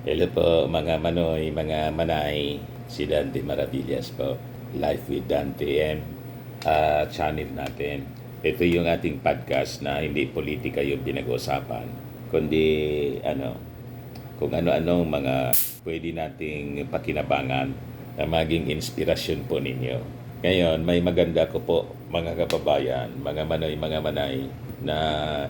Hello po mga manoy, mga manay, si Dante Maravillas po. Life with Dante M. Channel natin. Ito yung ating podcast na hindi politika yung pinag-uusapan, kundi kung ano-anong mga pwede nating pakinabangan na maging inspirasyon po ninyo. Ngayon, may maganda ko po mga kababayan, mga manoy, mga manay, na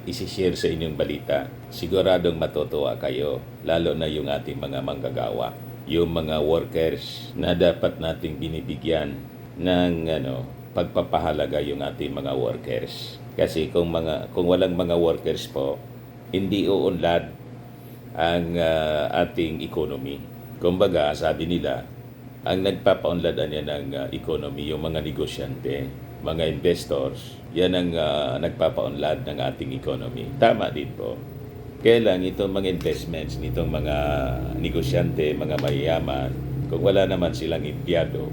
isi-share sa inyong balita. Siguradong matutuwa kayo, lalo na yung ating mga manggagawa, yung mga workers na dapat nating binibigyan ng pagpapahalaga yung ating mga workers. Kasi kung walang mga workers po, hindi uunlad ang ating economy. Kumbaga, sabi nila, ang nagpapaunladan yan ng economy, yung mga negosyante, mga investors, yan ang nagpapaunlad ng ating economy. Tama din po. Kaya lang itong mga investments, nitong mga negosyante, mga mayayaman, kung wala naman silang empleyado,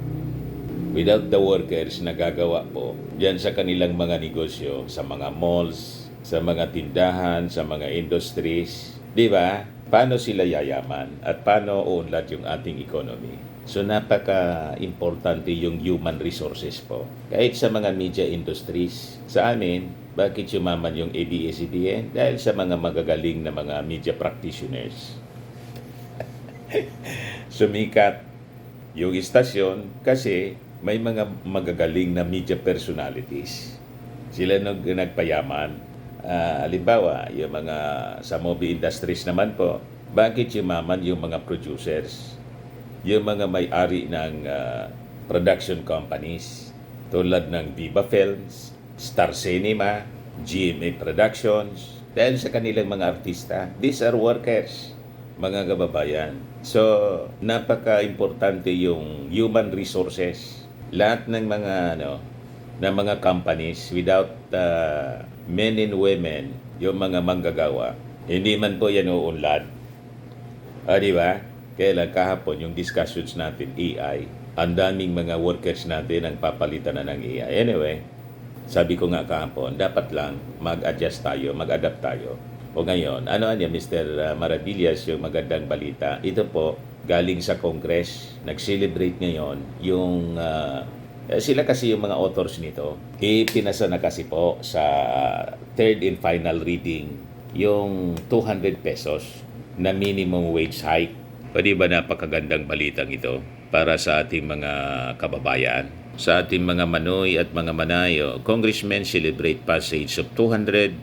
without the workers na gagawa po yan sa kanilang mga negosyo, sa mga malls, sa mga tindahan, sa mga industries, di ba? Paano sila yayaman at paano uunlad yung ating economy? So napaka-importante yung human resources po. Kahit sa mga media industries, sa amin, bakit yumaman yung ABS-CBN? Dahil sa mga magagaling na mga media practitioners. Sumikat yung istasyon kasi may mga magagaling na media personalities. Sila nagpayaman. Halimbawa, yung mga sa movie industries naman po, bakit yumaman yung mga producers? Yung mga may-ari ng production companies tulad ng Viva Films, Star Cinema, GMA Productions, dahil sa kanilang mga artista. These are workers, mga kababayan. So, napaka-importante yung human resources. Lahat ng mga companies without men and women, yung mga manggagawa, hindi man po yan uunlad. Di ba? Kaya lang kahapon yung discussions natin, AI, ang daming mga workers natin ang papalitan na ng AI. Anyway, sabi ko nga kahapon, dapat lang mag-adjust tayo, mag-adapt tayo. O ngayon, Mr. Maravillas, yung magandang balita. Ito po, galing sa Congress, nag-celebrate ngayon yung sila kasi yung mga authors nito, ipinasa na kasi po sa third and final reading yung 200 pesos na minimum wage hike. O di ba napakagandang balitang ito para sa ating mga kababayan, sa ating mga manoy at mga manayo. Congressmen celebrate passage of 200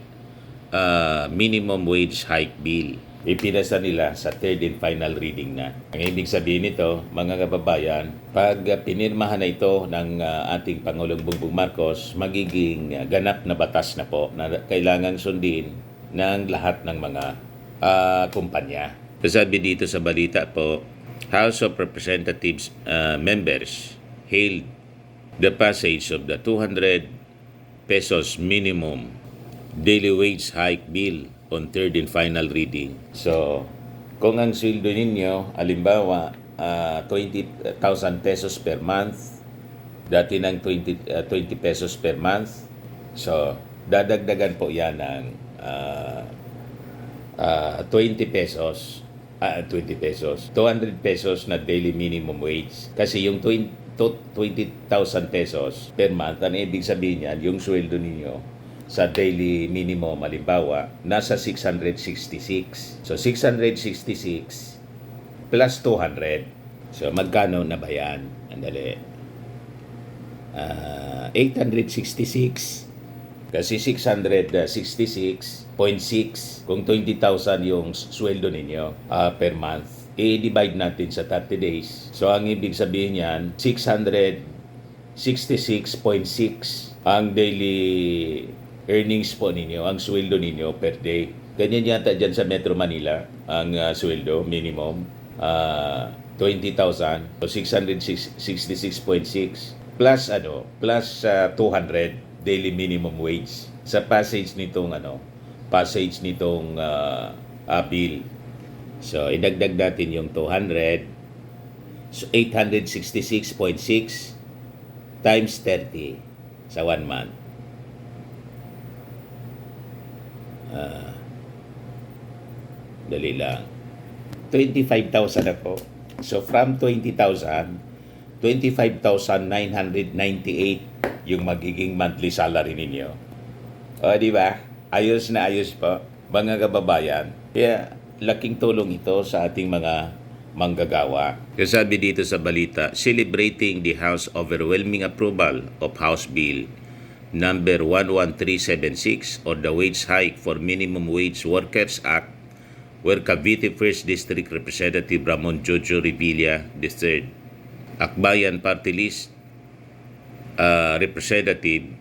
minimum wage hike bill. Ipinasa nila sa third and final reading na. Ang ibig sabihin nito, mga kababayan, pag pinirmahan na ito ng ating Pangulong Bongbong Marcos, magiging ganap na batas na po na kailangan sundin ng lahat ng mga kumpanya. Sabi dito sa balita po, House of Representatives members hailed the passage of the 200 pesos minimum daily wage hike bill on third and final reading. So, kung ang sweldo ninyo, alimbawa, 20,000 pesos per month, dati ng 20 pesos per month, so, dadagdagan po yan ng 20 pesos, 200 pesos na daily minimum wage. Kasi yung 20,000 pesos per month, ang ibig sabihin yan, yung sweldo ninyo sa daily minimum, halimbawa, nasa 666. So, 666 plus 200. So, magkano na ba yan? Andali. 866. Kasi 666.6 kung 20,000 yung sweldo ninyo per month, i-divide natin sa 30 days. So, ang ibig sabihin yan, 666.6 ang daily earnings po ninyo, ang sweldo ninyo per day. Ganyan yata dyan sa Metro Manila, ang sweldo minimum, 20,000. So, 666.6 plus 200 daily minimum wage sa passage nitong bill. So idagdag natin yung 200, so 866.6 times 30 sa 1 month. Dali lang. 25,000 na po. So from 20,000, 25,998 yung magiging monthly salary ninyo. O, di ba? Ayos na ayos po, mga kababayan. Kaya laking tulong ito sa ating mga manggagawa. Kasabi dito sa balita, celebrating the House overwhelming approval of House Bill number 11376 or the Wage Hike for Minimum Wage Workers Act, where Cavite 1st District Representative Ramon Jojo Revilla III, Akbayan Party List Representative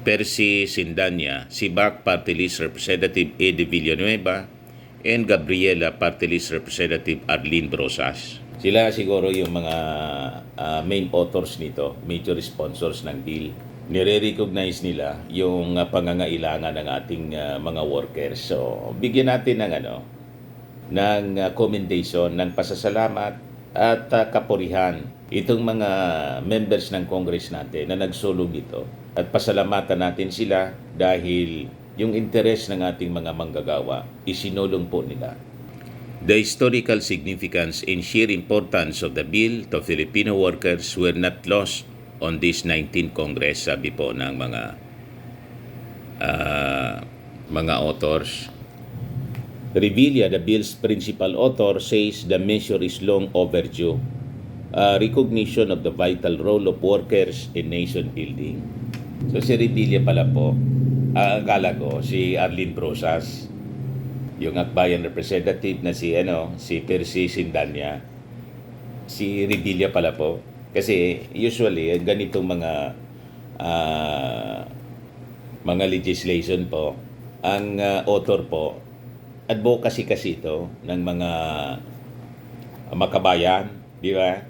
Percy Sindanya, Sibac Party List Representative Eddie Villanueva, and Gabriela Party List Representative Arlene Brosas. Sila siguro yung mga main authors nito, major sponsors ng bill. Nire-recognize nila yung pangangailangan ng ating mga workers. So, bigyan natin ng commendation, ng pasasalamat at kapurihan itong mga members ng Congress natin na nagsulong dito. At pasalamatan natin sila dahil yung interes ng ating mga manggagawa, isinulong po nila. The historical significance and sheer importance of the bill to Filipino workers were not lost on this 19th Congress, sabi po ng mga authors. Revilla, the bill's principal author, says the measure is long overdue. Recognition of the vital role of workers in nation building. So si Revilla pala po, akala ko si Arlene Brosas, yung Akbayan representative na si Percy Sindanya, si Revilla pala po. Kasi usually ganitong mga legislation po, ang author po, advocacy kasi ito ng mga makabayan, di ba?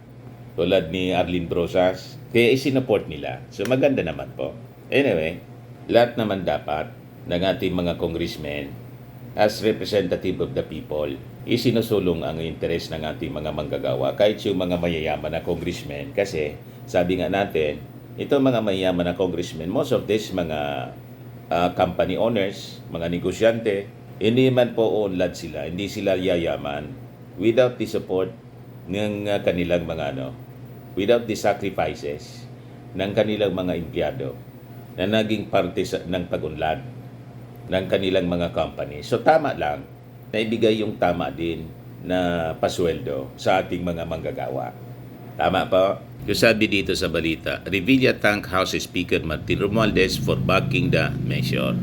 Tulad ni Arlene Brosas, kaya isinupport nila. So maganda naman po. Anyway, lahat naman dapat ng ating mga congressmen as representative of the people, isinusulong ang interes ng ating mga manggagawa, kahit yung mga mayayaman na congressmen. Kasi sabi nga natin, ito mga mayayaman na congressmen, most of this mga company owners, mga negosyante, hindi man po unlad sila, hindi sila yayaman without the support ng kanilang mga without the sacrifices ng kanilang mga empleyado na naging parte ng pag-unlad ng kanilang mga company. So tama lang na ibigay yung tama din na pasweldo sa ating mga manggagawa. Tama po? Yung sabi dito sa balita, Revilla thanked House Speaker Martin Romualdez for backing the measure,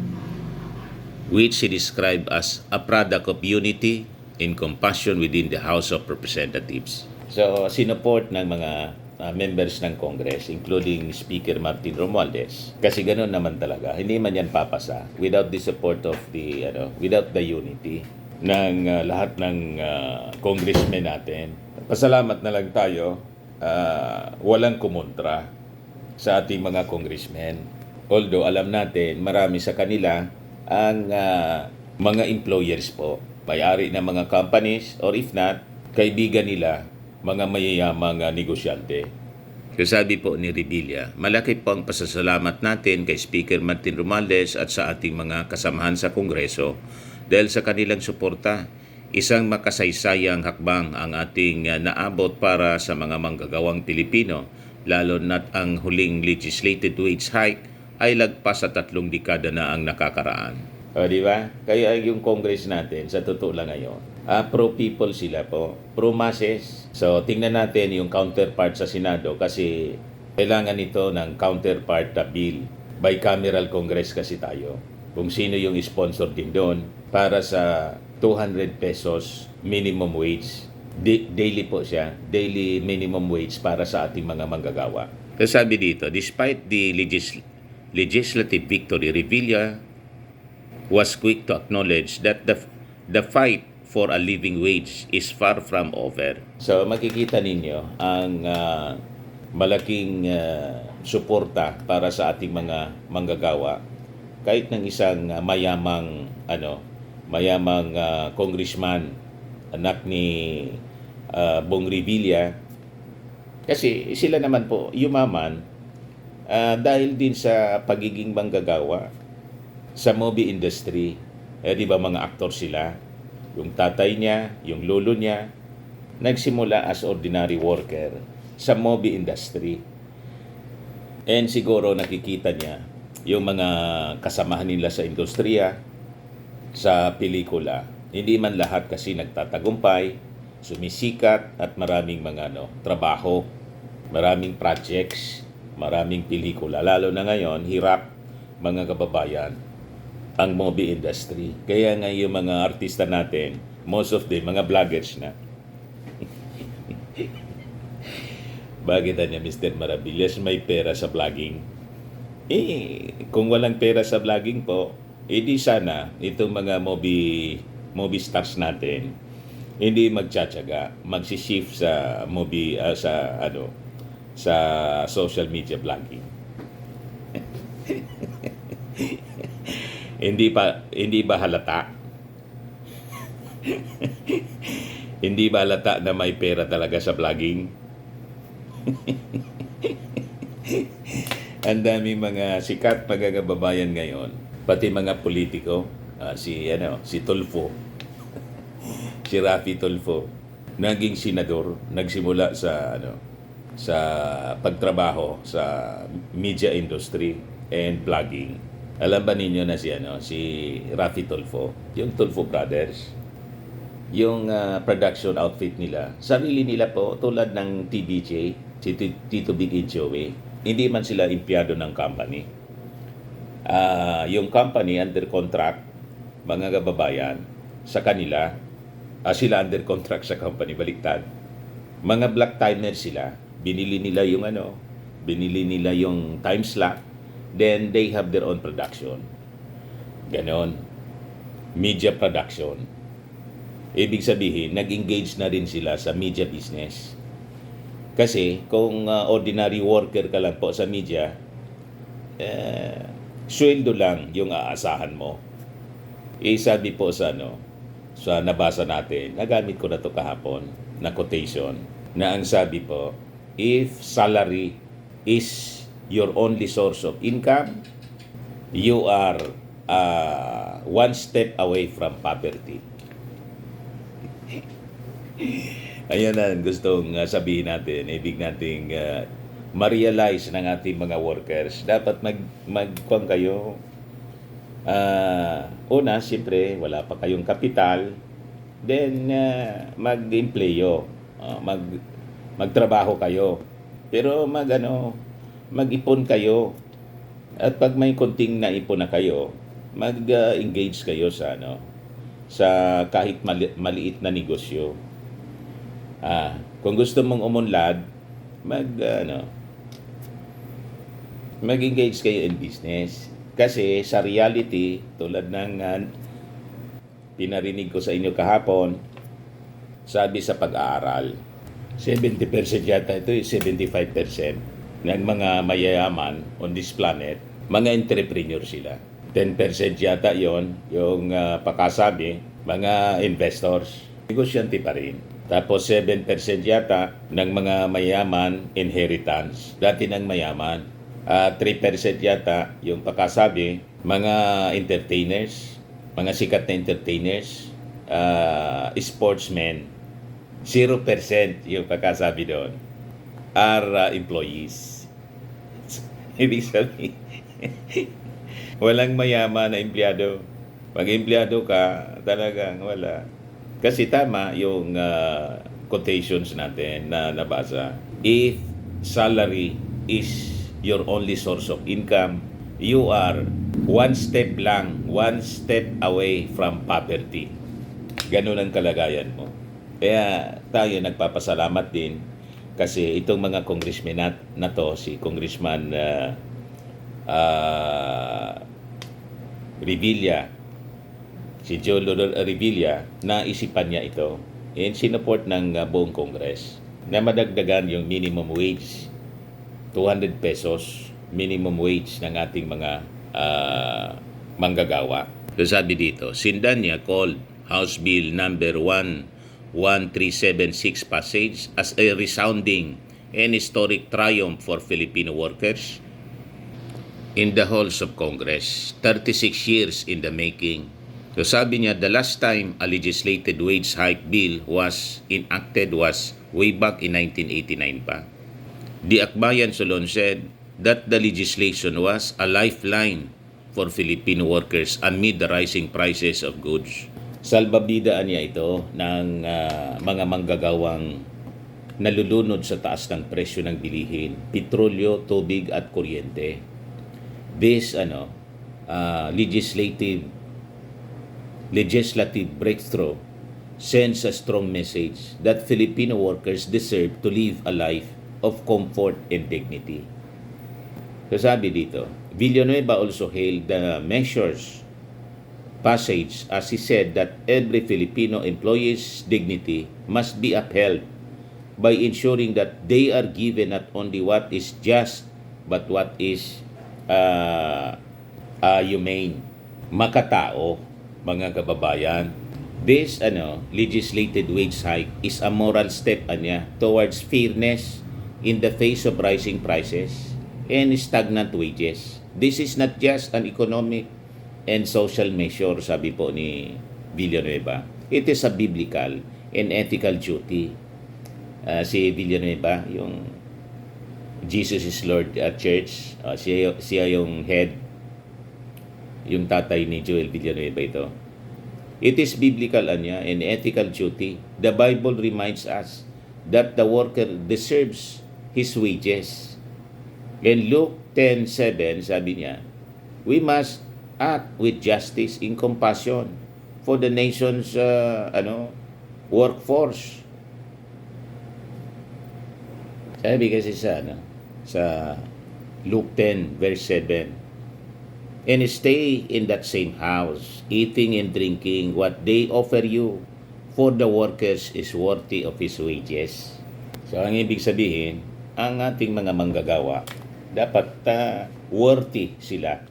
which he described as a product of unity and compassion within the House of Representatives. So, sinuport ng mga members ng Congress, including Speaker Martin Romualdez. Kasi ganoon naman talaga. Hindi man yan papasa without the support of the, without the unity ng lahat ng congressmen natin. Pasalamat na lang tayo, walang kumontra sa ating mga congressmen. Although alam natin, marami sa kanila ang mga employers po, may-ari ng mga companies, or if not, kaibigan nila, mga mayayamang negosyante. Kasabi po ni Revilla, malaki po ang pasasalamat natin kay Speaker Martin Romualdez at sa ating mga kasamahan sa Kongreso dahil sa kanilang suporta. Isang makasaysayang hakbang ang ating naabot para sa mga manggagawang Pilipino, lalo na't ang huling legislated wage hike ay lagpas sa 3 dekada na ang nakakaraan. O, di ba? Kaya yung Congress natin, sa totoo lang ngayon, pro-people sila po, pro-masses. So, tingnan natin yung counterpart sa Senado kasi kailangan ito ng counterpart na bill. Bicameral Congress kasi tayo. Kung sino yung sponsor din doon para sa 200 pesos minimum wage. Daily po siya, daily minimum wage para sa ating mga manggagawa. Sabi dito, despite the legislative victory, Revilla was quick to acknowledge that the fight for a living wage is far from over. So makikita ninyo ang malaking suporta para sa ating mga manggagawa kahit ng isang mayamang congressman, anak ni Bong Revilla, kasi sila naman po yumaman dahil din sa pagiging manggagawa sa movie industry. Di ba mga aktor sila? yung tatay niya, yung lolo niya, nagsimula as ordinary worker sa movie industry. And siguro nakikita niya yung mga kasamahan nila sa industriya, sa pelikula. Hindi man lahat kasi nagtatagumpay, sumisikat at maraming mga trabaho, maraming projects, maraming pelikula. Lalo na ngayon, hirap mga kababayan ang movie industry. Kaya nga yung mga artista natin, most of them, mga vloggers na. Bakit niya, Mr. Maravillas, may pera sa vlogging? Kung walang pera sa vlogging po, di sana itong mga movie stars natin hindi magtsatsaga, magsishift sa movie, sa social media vlogging. Hindi ba halata? Hindi ba halata na may pera talaga sa vlogging? Ang daming mga sikat pagkakababayan ngayon, pati mga politiko, si Tulfo, si Rafi Tulfo, naging senador, nagsimula sa pagtrabaho sa media industry and vlogging. Alam ba ninyo na si Rafi Tulfo, yung Tulfo Brothers, yung production outfit nila, sarili nila po tulad ng TBJ, si Tito Big and Joey. Hindi man sila empleyado ng company. Yung company under contract, mga kababayan, sa kanila, sila under contract sa company, baliktad. Mga black timers sila, binili nila yung time slot, then they have their own production. Ganon. Media production. Ibig sabihin, nag-engage na rin sila sa media business. Kasi kung ordinary worker ka lang po sa media, sweldo lang yung aasahan mo. Sabi po sa nabasa natin, nagamit ko na to kahapon, na quotation, na ang sabi po, if salary is your only source of income, you are one step away from poverty. Ayan na gustong sabihin natin, ibig nating ma-realize ng ating mga workers. Dapat magkuhan kayo. Una, siyempre, wala pa kayong kapital. Then, mag-empleyo. Magtrabaho kayo. Pero mag-ipon kayo. At pag may konting naipon na kayo, mag-engage kayo sa kahit maliit na negosyo. Kung gusto mong umunlad, mag-engage kayo in business. Kasi sa reality, tulad ng pinarinig ko sa inyo kahapon, sabi sa pag-aaral, 70% yata ito, 75% ng mga mayayaman on this planet, mga entrepreneur sila. 10% yata yon yung pakasabi, mga investors, negosyante pa rin. Tapos 7% yata ng mga mayaman, inheritance, dati ng mayaman. 3% yata yung pakasabi, mga entertainers, mga sikat na entertainers, sportsmen. 0% yung pakasabi doon are employees. Ibig sabihin, walang mayaman na empleyado. Pag empleyado ka, talagang wala. Kasi tama yung quotations natin na nabasa. If salary is your only source of income, you are one step away from poverty. Ganun ang kalagayan mo. Kaya tayo nagpapasalamat din kasi itong mga congressman na to, si Congressman Revilla, si Joe Revilla, naisipan niya ito and sinuport ng buong Congress na madagdagan yung minimum wage, 200 pesos minimum wage ng ating mga manggagawa. So sabi dito, Sindanya called House Bill number 11376 passage as a resounding and historic triumph for Filipino workers in the halls of Congress. 36 years in the making, So sabi niya, the last time a legislated wage hike bill was enacted was way back in 1989 pa. The Akbayan Solon said that the legislation was a lifeline for Filipino workers amid the rising prices of goods. Salbabidaan niya ito ng mga manggagawang nalulunod sa taas ng presyo ng bilihin, petrolyo, tubig at kuryente. This legislative breakthrough sends a strong message that Filipino workers deserve to live a life of comfort and dignity. So sabi dito, Villanueva also hailed the measure's passage as he said that every Filipino employee's dignity must be upheld by ensuring that they are given not only what is just but what is humane, makatao, mga kababayan. This legislated wage hike is a moral step towards fairness in the face of rising prices and stagnant wages. This is not just an economic and social measure, sabi po ni Villanueva. It is a biblical and ethical duty. Si Villanueva, yung Jesus is Lord at Church, siya yung head, yung tatay ni Joel Villanueva ito. It is biblical and ethical duty. The Bible reminds us that the worker deserves his wages. In Luke 10:7, sabi niya, we must act with justice in compassion for the nation's workforce. Sabi kasi sa Luke 10 verse 7, and stay in that same house, eating and drinking what they offer you, for the workers is worthy of his wages. So ang ibig sabihin, ang ating mga manggagawa, dapat worthy sila,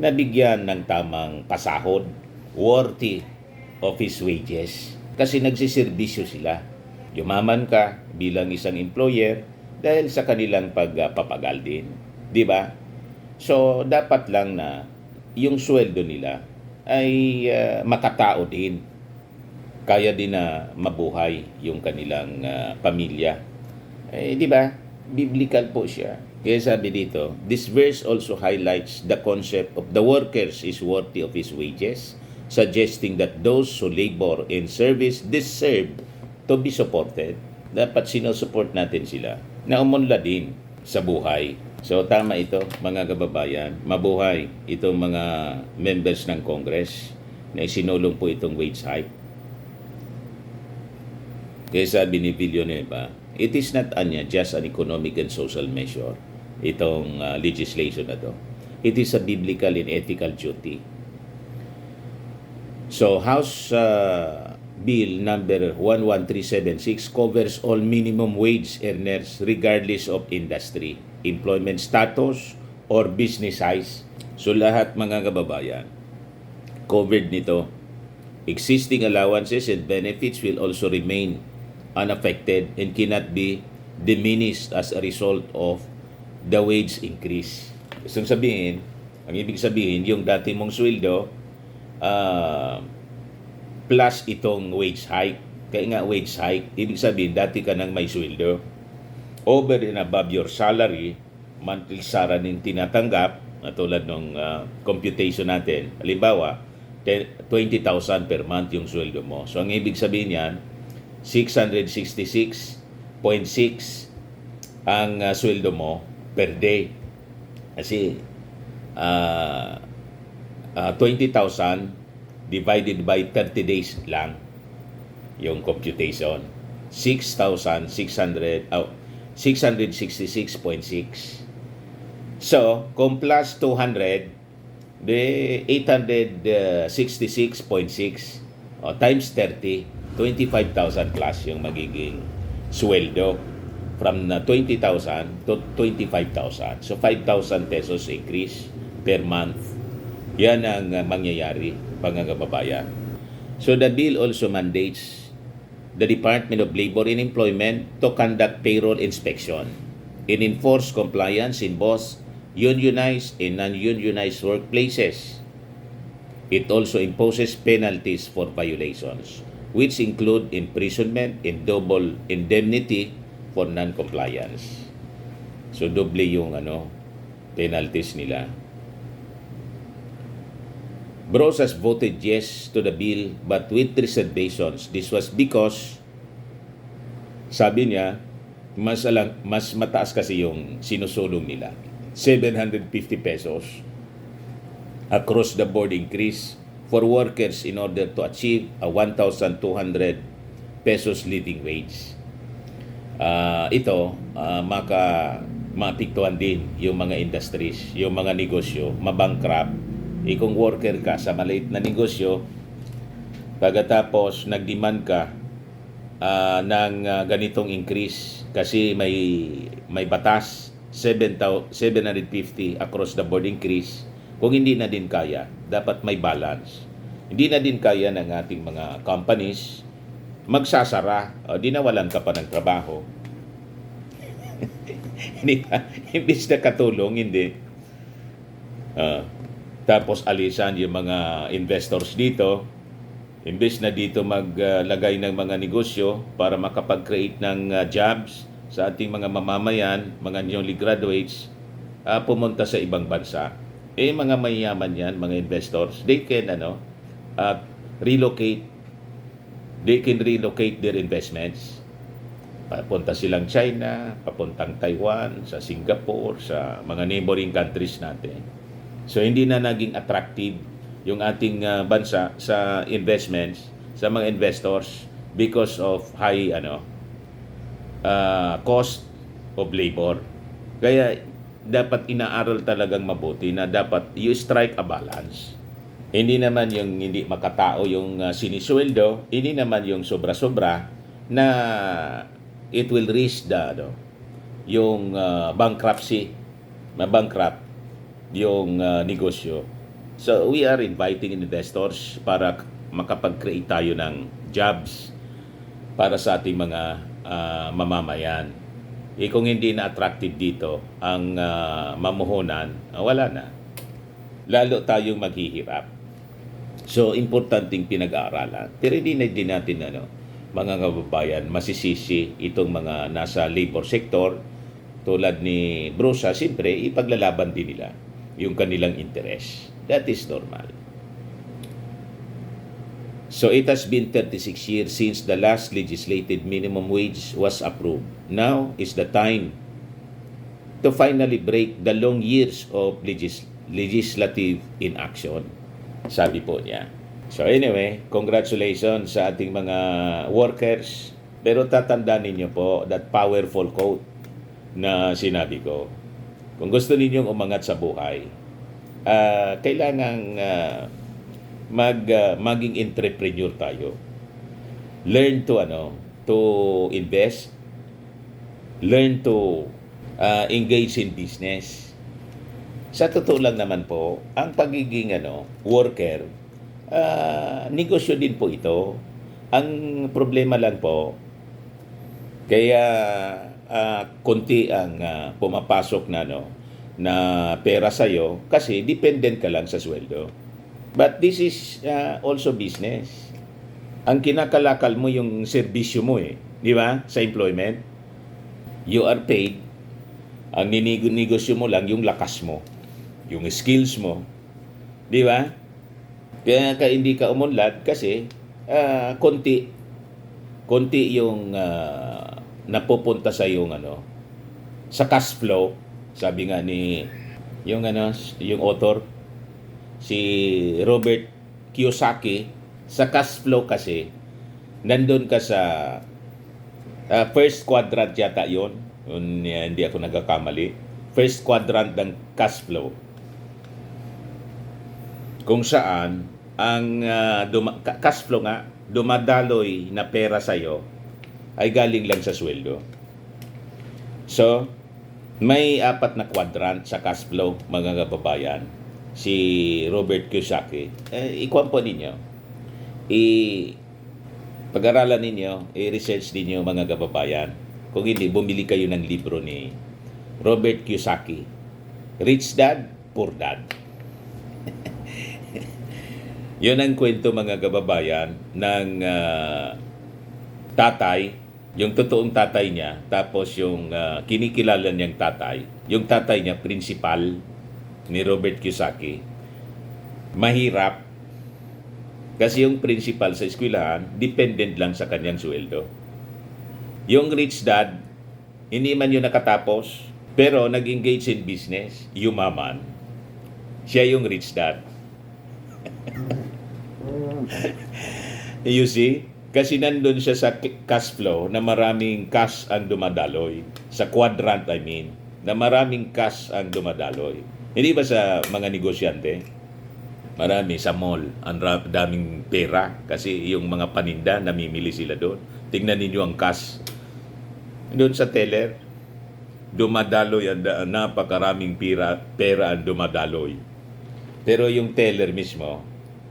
nabigyan ng tamang pasahod, worthy of his wages. Kasi nagsiservisyo sila. Yumaman ka bilang isang employer dahil sa kanilang pagpapagal din. Di ba? So, dapat lang na yung sweldo nila ay makatao din. Kaya din na mabuhay yung kanilang pamilya. Di ba? Biblical po siya. Kaya sabi dito, this verse also highlights the concept of the workers is worthy of his wages, suggesting that those who labor in service deserve to be supported. Dapat sinusupport natin sila na umunlad din sa buhay. So tama ito mga kababayan, mabuhay itong mga members ng Congress na isinulong po itong wage hike. Kaya sabi ni Villanueva, it is not just an economic and social measure, itong legislation na to. It is a biblical and ethical duty. So House Bill number 11376 covers all minimum wage earners regardless of industry, employment status, or business size. So lahat mga kababayan, covered nito. Existing allowances and benefits will also remain unaffected and cannot be diminished as a result of the wage increase. Gusto sabihin, ang ibig sabihin, yung dati mong sweldo, plus itong wage hike. Kaya nga wage hike, ibig sabihin, dati ka nang may sweldo. Over and above your salary, monthly salary ng tinatanggap, tulad ng computation natin. Halimbawa, 20,000 per month yung sweldo mo. So, ang ibig sabihin yan, 666.6 ang sweldo mo per day. Kasi 20,000 divided by 30 days lang yung computation. 666.6. So, kung plus 200, de 866.6 times 30, 25,000 plus yung magiging sweldo from 20,000 to 25,000. So 5,000 pesos increase per month. Yan ang mangyayari, mga kababayan. So the bill also mandates the Department of Labor and Employment to conduct payroll inspection and enforce compliance in both unionized and non-unionized workplaces. It also imposes penalties for violations, which include imprisonment and double indemnity for non-compliance. So doble yung penalties nila. Brosas voted yes to the bill but with reservations. This was because sabi niya mas mataas kasi yung sinusulong nila. 750 pesos across the board increase for workers in order to achieve a 1,200 pesos living wage. Ito maapektuhan din yung mga industries, yung mga negosyo, mabankrupt. Kung worker ka sa maliit na negosyo, pagkatapos nagdemand ka ng ganitong increase kasi may batas 750 across the board increase. Kung hindi na din kaya, dapat may balance. Hindi na din kaya ng ating mga companies, magsasara. Di nawalan ka pa ng trabaho. Hindi ba? Imbis na katulong, hindi. Tapos alisan yung mga investors dito. Imbis na dito maglagay ng mga negosyo para makapag-create ng jobs sa ating mga mamamayan, mga newly graduates, pumunta sa ibang bansa. Mga mayayaman yan, mga investors, they can relocate. They can relocate their investments. Papunta silang China, papuntang Taiwan, sa Singapore, sa mga neighboring countries natin. So hindi na naging attractive yung ating bansa sa investments, sa mga investors because of high cost of labor. Kaya dapat inaaral talagang mabuti na dapat you strike a balance. Hindi naman yung hindi makatao yung sinisweldo, hindi naman yung sobra-sobra na it will reach yung bankruptcy, mabankrupt yung negosyo. So we are inviting investors para makapag-create tayo ng jobs para sa ating mga mamamayan. Kung hindi na attractive dito ang mamuhunan, wala na. Lalo tayong maghihirap. So, importanteng pinag-aaralan. Pero hindi na din natin, mga kababayan, masisisi itong mga nasa labor sector tulad ni Brusa. Siyempre, ipaglalaban din nila yung kanilang interest. That is normal. So it has been 36 years since the last legislated minimum wage was approved. Now is the time to finally break the long years of legislative inaction, sabi po niya. So anyway, congratulations sa ating mga workers. Pero tatandaan ninyo po that powerful quote na sinabi ko. Kung gusto ninyong umangat sa buhay, kailangang maging entrepreneur tayo. Learn to invest, learn to engage in business. Sa totoo lang naman po, ang pagiging worker, negosyo din po ito. Ang problema lang po, kaya konti ang pumapasok na pera sa'yo kasi dependent ka lang sa sweldo. But this is also business. Ang kinakalakal mo yung serbisyo mo di ba? Sa employment, you are paid. Ang ninegosyo mo lang yung lakas mo, yung skills mo, di ba? Kaya hindi ka umunlad kasi konti yung napupunta sa yung sa cash flow. Sabi nga ni yung author si Robert Kiyosaki, sa cash flow kasi nandun ka sa first quadrant yata yun. Hindi ako nagkakamali. First quadrant ng cash flow. Kung saan ang cash flow nga, dumadaloy na pera sa'yo ay galing lang sa sweldo. So, may 4 na quadrant sa cash flow, mga kababayan. Si Robert Kiyosaki, ikuwan po ninyo, pag-aralan ninyo, i-research ninyo, mga kababayan. Kung hindi, bumili kayo ng libro ni Robert Kiyosaki, Rich Dad, Poor Dad. Yun ang kwento mga kababayan ng tatay, yung totoong tatay niya, tapos yung kinikilala niyang tatay. Yung tatay niya, principal ni Robert Kiyosaki. Mahirap kasi yung principal sa eskwelahan, dependent lang sa kanyang sweldo. Yung rich dad, hindi man yun nakatapos, pero nag-engage in business, yumaman. Siya yung rich dad. You see? Kasi nandun siya sa cash flow na maraming cash ang dumadaloy. Sa quadrant, I mean, na maraming cash ang dumadaloy. Hindi ba sa mga negosyante? Marami sa mall, ang daming pera kasi yung mga paninda, namimili sila doon. Tingnan ninyo ang cash. Doon sa teller, dumadaloy, napakaraming pera ang dumadaloy. Pero yung teller mismo,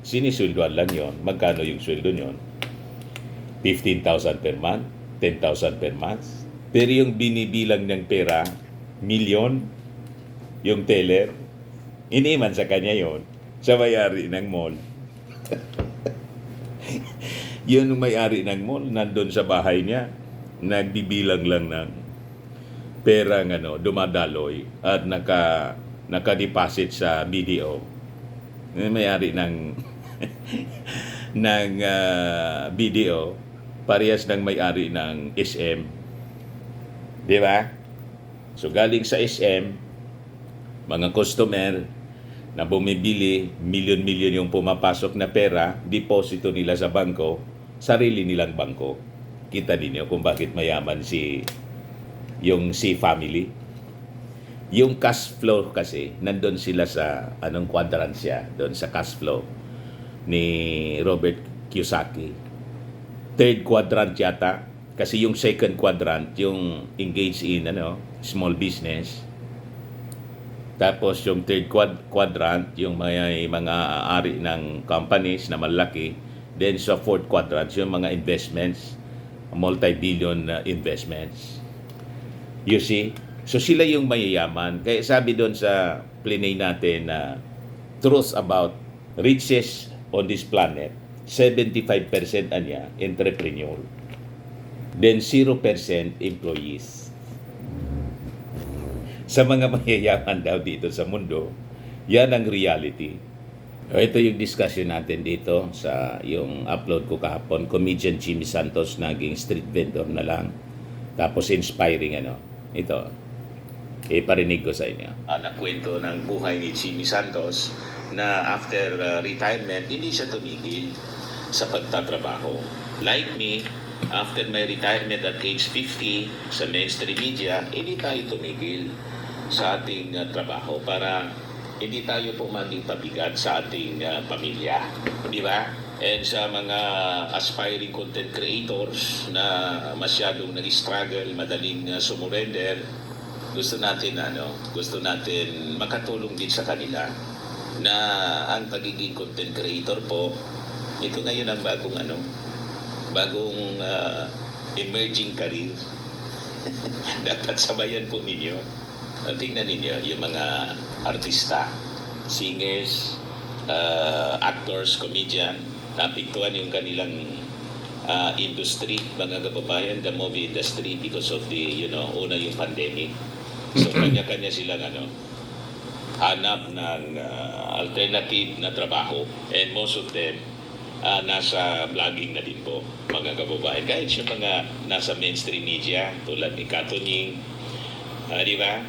sinisweldoan lang yon. Magkano yung sweldo nyon? 15,000 per month, 10,000 per month. Pero yung binibilang ng pera, milyon, yung teller, iniman sa kanya yon sa may-ari ng mall. Yun yung may-ari ng mall, nandun sa bahay niya, nagbibilang lang ng pera dumadaloy at naka-deposit sa BDO. Yung may-ari ng ng BDO, parehas ng may-ari ng SM. Di ba? So galing sa SM, mga customer na bumibili, milyon-milyon yung pumapasok na pera, deposito nila sa bangko, sarili nilang bangko. Kita ninyo kung bakit mayaman yung family. Yung cash flow kasi, nandun sila sa quadrant siya, doon sa cash flow ni Robert Kiyosaki. Third quadrant yata, kasi yung second quadrant, yung engage in small business. Tapos yung third quadrant, yung mga ari ng companies na malaki. Then sa fourth quadrant, yung mga investments, multi-billion investments. You see? So sila yung mayayaman. Kaya sabi doon sa plenay natin na truth about riches on this planet, 75% niya entrepreneur. Then 0% employees. Sa mga mayayaman daw dito sa mundo, yan ang reality. Ito yung discussion natin dito sa yung upload ko kahapon. Comedian Jimmy Santos naging street vendor na lang. Tapos inspiring Ito, iparinig ko sa inyo. Nakwento ng buhay ni Jimmy Santos na after retirement, hindi siya tumigil sa pagtatrabaho. Like me, after my retirement at age 50 sa mainstream media, hindi tayo tumigil sa ating trabaho para hindi tayo po maging pabigat sa ating pamilya. Di ba? And sa mga aspiring content creators na masyadong nag-struggle, madaling sumurrender, gusto natin makatulong din sa kanila na ang pagiging content creator po, ito ngayon ang bagong emerging career. Dapat sabayan po ninyo. Tingnan ninyo yung mga artista, singers, actors, comedian, napiktuan yung kanilang industry, mga kababayan, the movie industry because of the, una yung pandemic. So kanya-kanya silang hanap ng alternative na trabaho, and most of them nasa vlogging na din po, mga kababayan. Kahit yung mga nasa mainstream media tulad ni Katunying, di ba?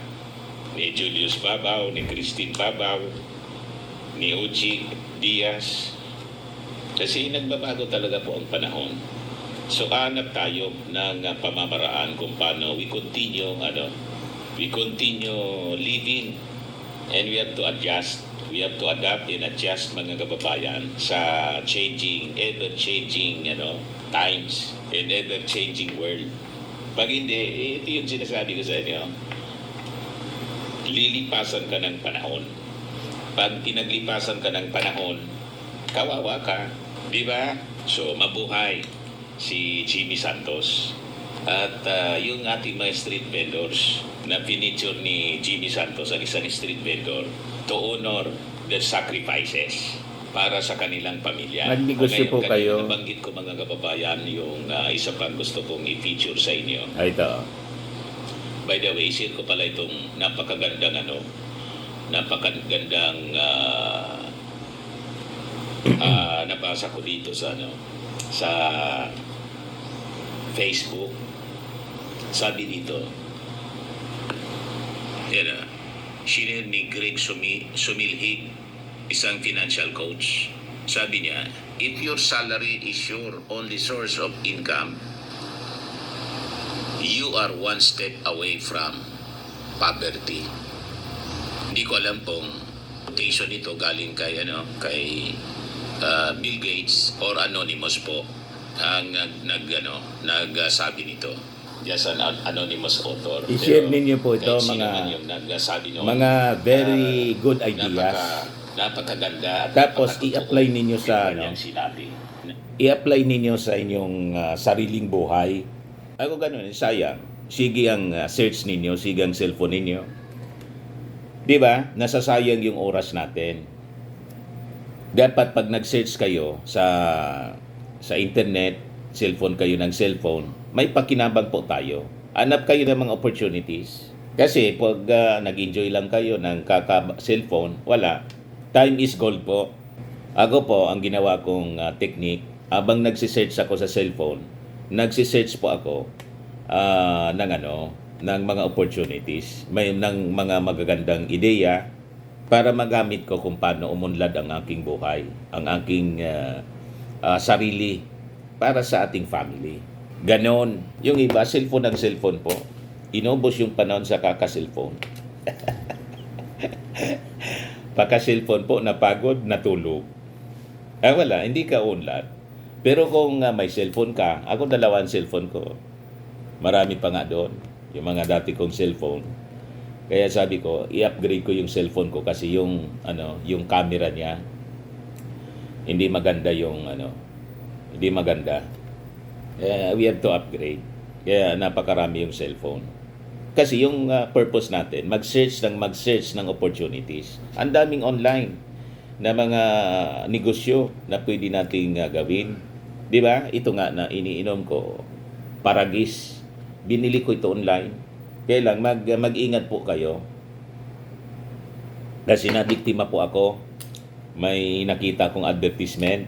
Ni Julius Babaw, ni Christine Babaw, ni Uchi Diaz. Kasi nagbabago talaga po ang panahon. So hanap tayo ng pamamaraan kung paano we continue living, and we have to adjust. We have to adapt and adjust, mga kababayan, sa ever-changing times and ever-changing world. Pag hindi, ito yung sinasabi ko sa inyo, lilipasan ka ng panahon. Pag pinaglipasan ka ng panahon, kawawa ka. Di ba? So, mabuhay si Jimmy Santos. At yung ating mga street vendors na pinicture ni Jimmy Santos, ang isang street vendor, to honor their sacrifices. para sa kanilang pamilya. Nagnegosyo po Ngayon, kayo. kanina nabanggit ko mga kababayan yung isa pang gusto kong i-feature sa inyo. Ito. By the way, share ko pala itong napakagandang nabasa ko dito sa Facebook. Sabi dito, shinare ni Greg Sumilhig, isang financial coach. Sabi niya, if your salary is your only source of income, you are one step away from poverty. Hindi ko alam kung quotation ito galing kay Bill Gates or anonymous po ang nagsabi nito. Just an anonymous author. I-share ninyo po ito, kahit sino mga man yung nagsabi noon, mga very good ideas. Napakaganda. At Tapos napakatotoo i-apply ninyo sa yung sinabi. i-apply ninyo sa inyong sariling buhay. Ako ganun, sayang. Sige ang search ninyo, sige ang cellphone ninyo. 'Di ba? Nasasayang yung oras natin. Dapat pag nag-search kayo sa internet, cellphone kayo ng cellphone, may pakinabang po tayo. Hanap kayo ng mga opportunities. Kasi pag nag-enjoy lang kayo ng kaka-cellphone, wala. Time is gold po. Ako po, ang ginawa kong technique, abang nagsisearch ako sa cellphone, nagsisearch po ako ng mga opportunities, ng mga magagandang ideya para magamit ko kung paano umunlad ang aking buhay, ang aking sarili para sa ating family. Ganon. Yung iba, cellphone po. Inubos yung panahon sa kaka-cellphone. Pagka-cellphone po, napagod, natulog. Wala, hindi ka unlad. Pero kung may cellphone ka, ako dalawang cellphone ko. Marami pa nga doon, yung mga dati kong cellphone. Kaya sabi ko, i-upgrade ko yung cellphone ko kasi yung camera niya, hindi maganda hindi maganda. We have to upgrade. Kaya napakarami yung cellphone. Kasi yung purpose natin, mag-search ng opportunities. Ang daming online na mga negosyo na pwede nating gawin. 'Di ba? Ito nga na iniinom ko, Paragis. Binili ko ito online. Kaya lang mag-ingat po kayo. Kasi nabiktima po ako. May nakita kong advertisement.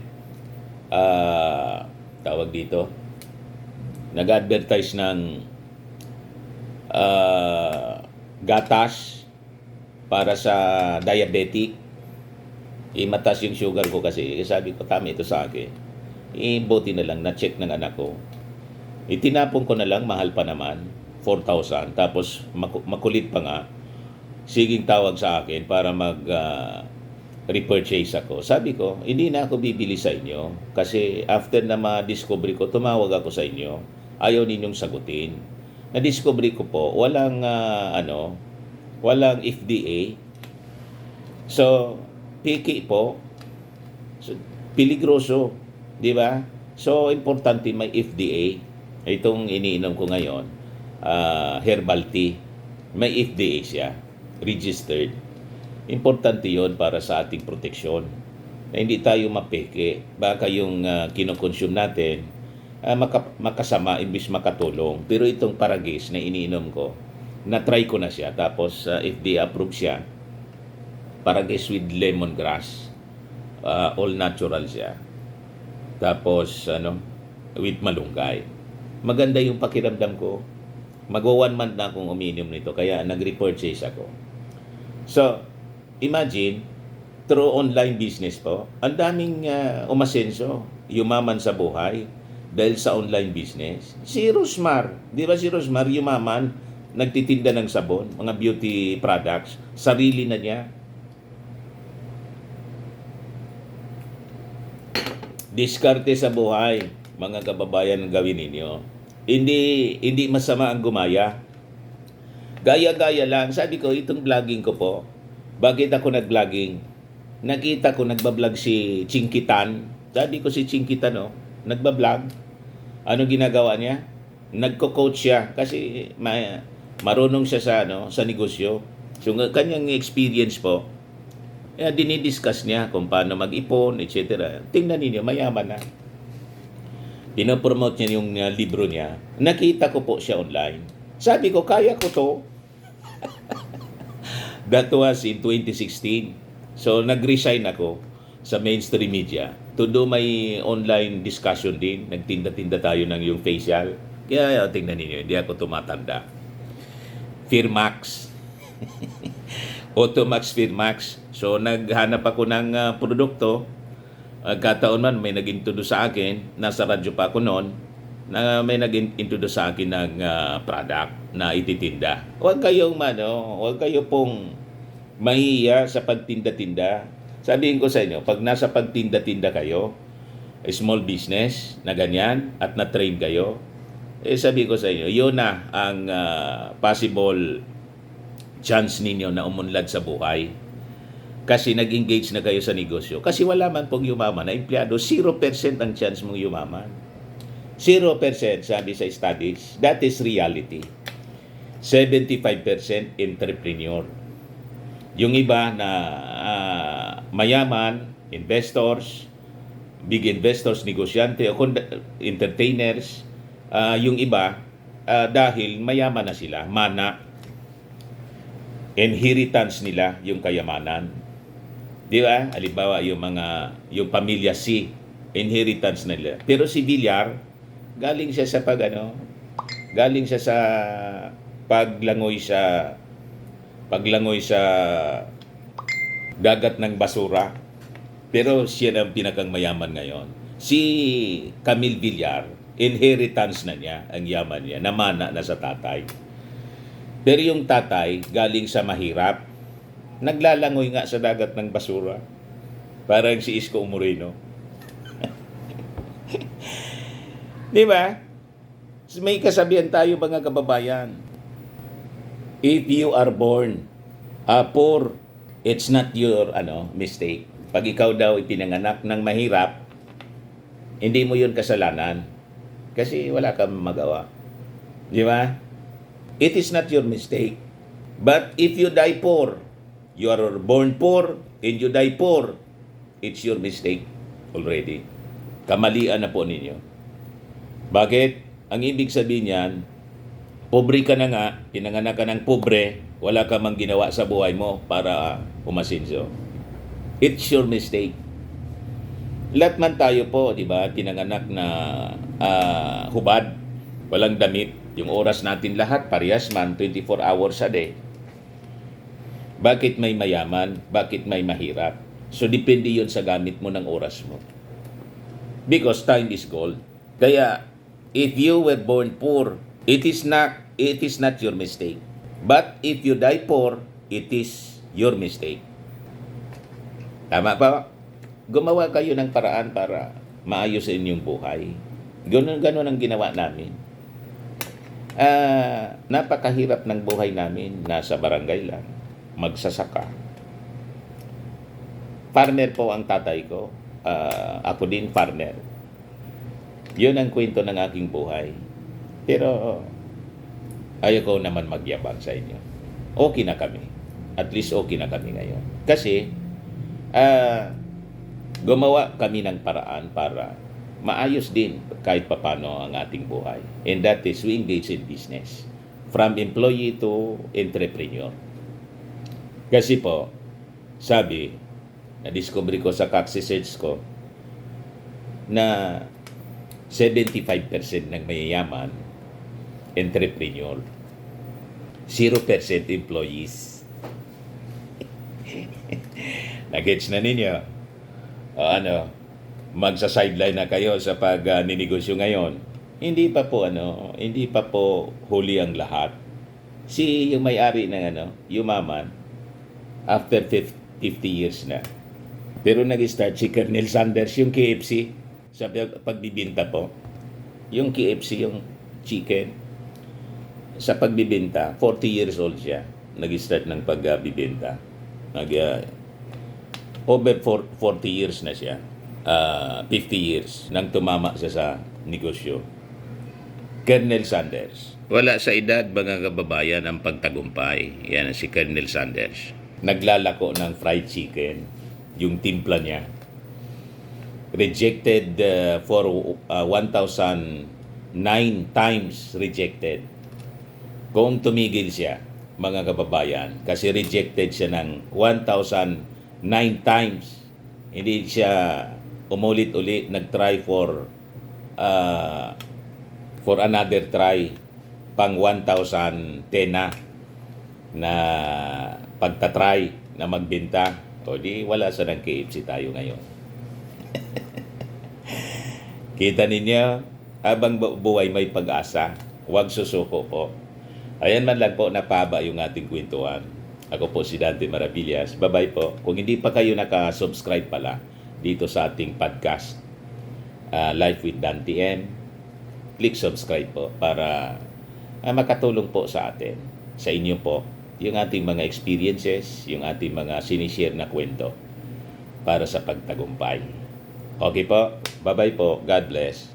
Tawag dito. Nag-advertise ng gatas para sa diabetic. Mataas yung sugar ko kasi. Sabi ko, tama ito sa akin. Buti na lang, na-check ng anak ko. Itinapon ko na lang, mahal pa naman. 4,000. Tapos makulit pa nga. Siging tawag sa akin para repurchase ako. Sabi ko, hindi na ako bibili sa inyo. Kasi after na ma-discover ko, tumawag ako sa inyo. Ayaw ninyong sagutin. Na-discover ko po, walang FDA. So, piki po. So, peligroso, di ba? So, importante may FDA. Itong iniinom ko ngayon, herbal tea. May FDA siya, registered. Importante 'yon para sa ating proteksyon. Na hindi tayo mapeke. Baka yung kinokonsume natin, makasama imbis makatulong. Pero itong Paragis na iniinom ko, na-try ko na siya. Tapos FDA approved siya. Paragis with lemongrass. All natural siya. Tapos with malunggay. Maganda yung pakiramdam ko. Mag-1 month na akong umiinom nito. Kaya nag-repurchase ako. So, imagine, through online business po, ang daming umasenso, yumaman sa buhay dahil sa online business. Si Rosmar, di ba si Rosmar yumaman, nagtitinda ng sabon, mga beauty products, sarili na niya. Diskarte sa buhay, mga kababayan, gawin ninyo. Hindi masama ang gumaya. Gaya-gaya lang. Sabi ko, itong vlogging ko po, bakit ako nag-vlogging? Nakita ko nagbablog si Chinkitan. Sabi ko si Chinkitan, nagbablog. Ano ginagawa niya? Nagko-coach siya kasi marunong siya sa negosyo. So kanyang experience po, Dinidiscuss niya kung paano mag-ipon, etc. Tingnan ninyo, mayaman na. Pinopromote niya yung libro niya. Nakita ko po siya online. Sabi ko, kaya ko to. That was in 2016. So, nag-resign ako sa mainstream media to do my online discussion din. Nagtinda-tinda tayo ng yung facial. Kaya tingnan ninyo, hindi ako tumatanda. Firmax. Automax Firmax. So, naghanap ako ng produkto. Kataon man, may nag-introduce sa akin, nasa radyo pa ako noon, na may nag-introduce sa akin ng product na ititinda. Huwag kayo pong mahiya sa pagtinda-tinda. Sabihin ko sa inyo, pag nasa pagtinda-tinda kayo, small business na ganyan, at na-train kayo, sabihin ko sa inyo, yun na ang possible chance ninyo na umunlad sa buhay. Kasi nag-engage na kayo sa negosyo. Kasi wala man pong yumaman na empleyado, 0% ang chance mong yumaman. 0% sabi sa studies. That is reality. 75% entrepreneur. Yung iba na mayaman, investors, big investors, negosyante, o entertainers, yung iba, dahil mayaman na sila, mana, inheritance nila yung kayamanan. Di ba? Halimbawa, yung pamilya C, inheritance nila. Pero si Villar, galing siya sa paglangoy sa dagat ng basura. Pero siya ang pinakang mayaman ngayon. Si Camille Villar, inheritance na niya, ang yaman niya, namana na sa tatay. Pero yung tatay, galing sa mahirap, naglalangoy nga sa dagat ng basura. Parang si Isko Moreno. Di ba? May kasabihan tayo mga kababayan. If you are born poor, it's not your mistake. Pag ikaw daw ipinanganak ng mahirap, hindi mo yun kasalanan. Kasi wala kang magawa. Di ba? It is not your mistake. But if you die poor, you are born poor and you die poor, it's your mistake already. Kamalian na po ninyo. Bakit? Ang ibig sabihin niyan, pobre ka na nga, pinanganak ka ng pobre, wala ka mang ginawa sa buhay mo para umasinso. It's your mistake. Lahat man tayo po, di ba, pinanganak na hubad, walang damit, yung oras natin lahat, parehas man, 24 hours a day. Bakit may mayaman? Bakit may mahirap? So, depende yun sa gamit mo ng oras mo. Because time is gold. Kaya, if you were born poor, it is not your mistake. But if you die poor, it is your mistake. Tama pa? Gumawa kayo ng paraan para maayos sa inyong buhay. Ganun ang ginawa namin. Napakahirap ng buhay namin. Nasa barangay lang. Magsasaka. Farmer po ang tatay ko. Ako din farmer. Yun ang kwento ng aking buhay. Pero ayaw ko naman magyabang sa inyo. Okay na kami. At least okay na kami ngayon. Kasi gumawa kami ng paraan para maayos din kahit papano ang ating buhay. And that is we engage in business. From employee to entrepreneur. Kasi po, sabi, na-discover ko sa Cox Research ko na 75% ng mayayaman, entrepreneur. 0% employees. Nagets na ninyo? Magsa-sideline na kayo sa pag-ninegosyo ngayon. Hindi pa po huli ang lahat. Yung may-ari ng yumaman, after 50 years na. Pero nag-start si Colonel Sanders, yung KFC, sa pagbibinta po. Yung KFC, yung chicken, sa pagbibinta, 40 years old siya. Nag-start ng pagbibinta. Over 40 years na siya. 50 years nang tumama siya sa negosyo. Colonel Sanders. Wala sa edad, mga kababayan, ang pagtagumpay. Yan si Colonel Sanders. naglalako ng fried chicken, yung timpla niya. Rejected for 1,009 times rejected. Kung tumigil siya, mga kababayan, kasi rejected siya ng 1,009 times, hindi siya umulit-ulit nag-try for another try, pang 1,010 na pagtatry na magbenta, o di wala sa ng KFC tayo ngayon. Kita ninyo, habang buhay may pag-asa, huwag susuko po. Ayan man lang po, napaba yung ating kwentuhan. Ako po si Dante Maravillas. Bye-bye po. Kung hindi pa kayo naka-subscribe pala dito sa ating podcast, Life with Dante M, click subscribe po para makatulong po sa atin, sa inyo po, yung ating mga experiences, yung ating mga sinishare na kwento para sa pagtagumpay. Okay po? Bye-bye po. God bless.